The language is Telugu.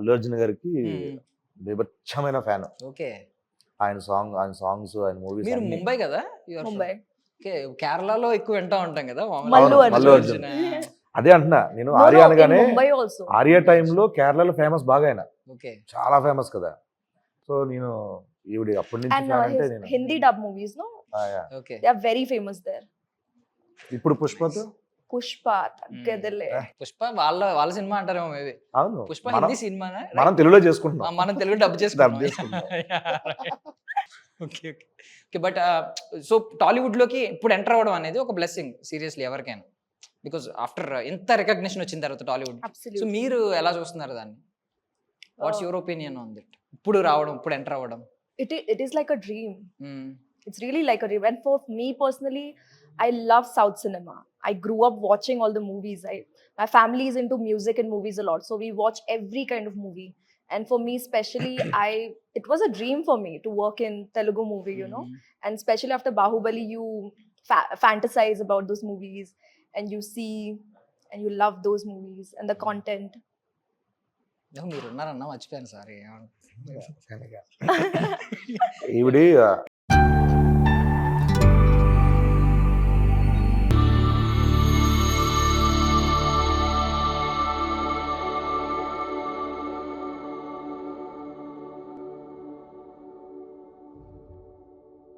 అల్లు అర్జున్ గారికి బీభత్సమైన ఫ్యాన్. ఓకే. ఆయన సాంగ్స్, ఆయన మూవీస్ మీరు అన్ని. ముంబై కదా? ముంబై. ఓకే. కేరళలో ఎక్కువ వింటా ఉంటాం కదా మల్లు మల్లు అర్జున్. అదే అంటున్నా నేను, ఆర్య అనగానే ముంబై ఆల్సో. ఆర్య టైంలో కేరళలో ఫేమస్ బాగా ఆయన, ఓకే. చాలా ఫేమస్ కదా. సో నేను ఈవిడ అప్పటి నుంచి And fan అంటే his నేను Hindi dub movies, no? yeah. Okay. They are very famous there. ఇప్పుడు పుష్పతో Pushpa, తగ్గదులే. పుష్ప వాళ్ళ సినిమా అంటారేమో మేబీ. అవును, పుష్ప మనం హిందీ సినిమానా? మనం తెలుగులో చేసుకుంటున్నాం. మనం తెలుగు డబ్ Dub చేసుకుంటాం. చేసుకుంటాం. Okay okay okay. But so టాలీవుడ్లోకి ఇప్పుడు ఎంటర్ అవ్వడం అనేది ఒక బ్లెస్సింగ్ సీరియస్లీ ఎవరికైనా, బికాజ్ ఆఫ్టర్ ఎంత రికగ్నిషన్ వచ్చిన తర్వాత టాలీవుడ్. So Absolutely. మీరు ఎలా చూస్తున్నారు దాన్ని? What's your opinion on that? ఇప్పుడు రావడం, ఇప్పుడు ఎంటర్ అవ్వడం. It is like a dream. It's really like a dream. And for me personally, I love South cinema. I grew up watching all the movies. My family is into music and movies a lot, so we watch every kind of movie. And for me especially, it was a dream for me to work in Telugu movie, you know. And especially after Bahubali, you fantasize about those movies, and you see and you love those movies and the content. మీరు ఉన్నారన్నా మర్చిపోయాను సారీ. ఈవిడి